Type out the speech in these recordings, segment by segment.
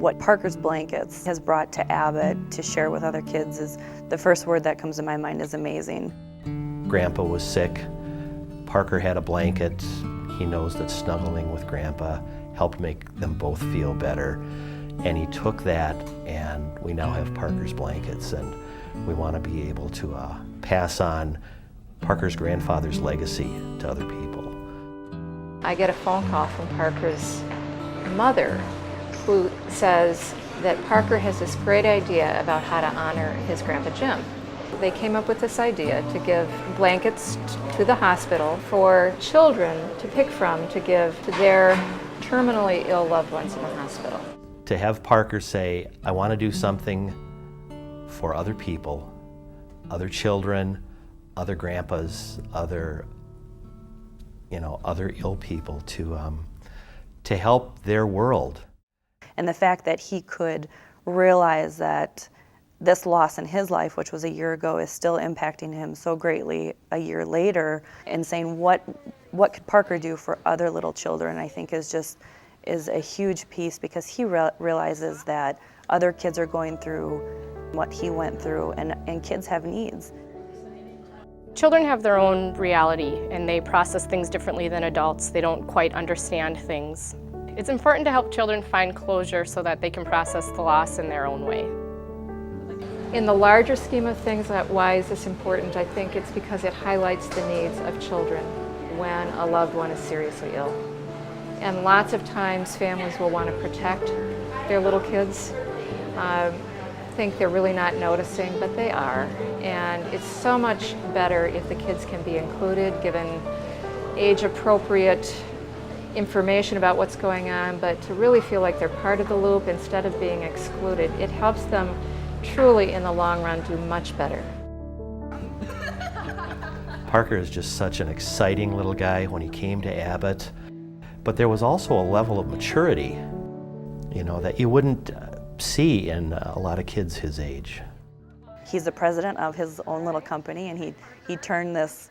What Parker's Blankets has brought to Abbott to share with other kids is, the first word that comes to my mind is amazing. Grandpa was sick. Parker had a blanket. He knows that snuggling with Grandpa helped make them both feel better. And he took that, and we now have Parker's Blankets, and we want to be able to pass on Parker's grandfather's legacy to other people. I get a phone call from Parker's mother, who says that Parker has this great idea about how to honor his Grandpa Jim. They came up with this idea to give blankets to the hospital for children to pick from to give to their terminally ill loved ones in the hospital. To have Parker say, I want to do something for other people, other children, other grandpas, other ill people, to help their world. And the fact that he could realize that this loss in his life, which was a year ago, is still impacting him so greatly a year later, and saying what could Parker do for other little children, I think is a huge piece, because he realizes that other kids are going through what he went through, and kids have needs. Children have their own reality, and they process things differently than adults. They don't quite understand things. It's important to help children find closure so that they can process the loss in their own way. In the larger scheme of things, why is this important? I think it's because it highlights the needs of children when a loved one is seriously ill. And lots of times families will want to protect their little kids, think they're really not noticing, but they are. And it's so much better if the kids can be included, given age-appropriate information about what's going on, but to really feel like they're part of the loop instead of being excluded. It helps them truly, in the long run, do much better. Parker is just such an exciting little guy when he came to Abbott, but there was also a level of maturity, that you wouldn't see in a lot of kids his age. He's the president of his own little company, and he turned this,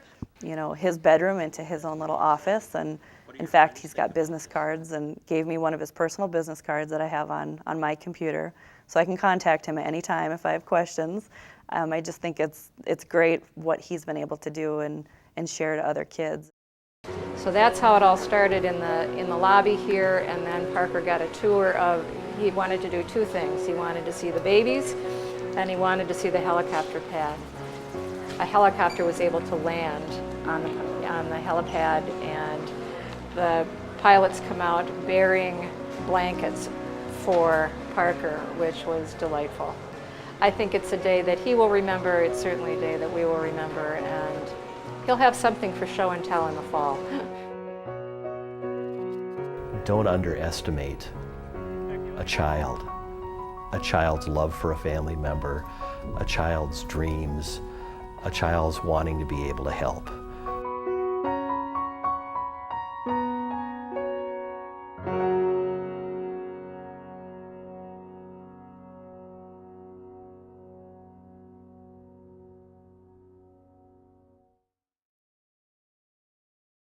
his bedroom into his own little office. And in fact, he's got business cards, and gave me one of his personal business cards that I have on my computer, so I can contact him at any time if I have questions. I just think it's great what he's been able to do and share to other kids. So that's how it all started in the lobby here, and then Parker got a tour of, he wanted to do two things. He wanted to see the babies, and he wanted to see the helicopter pad. A helicopter was able to land on the helipad, and the pilots come out bearing blankets for Parker, which was delightful. I think it's a day that he will remember. It's certainly a day that we will remember, and he'll have something for show and tell in the fall. Don't underestimate a child's love for a family member, a child's dreams, a child's wanting to be able to help.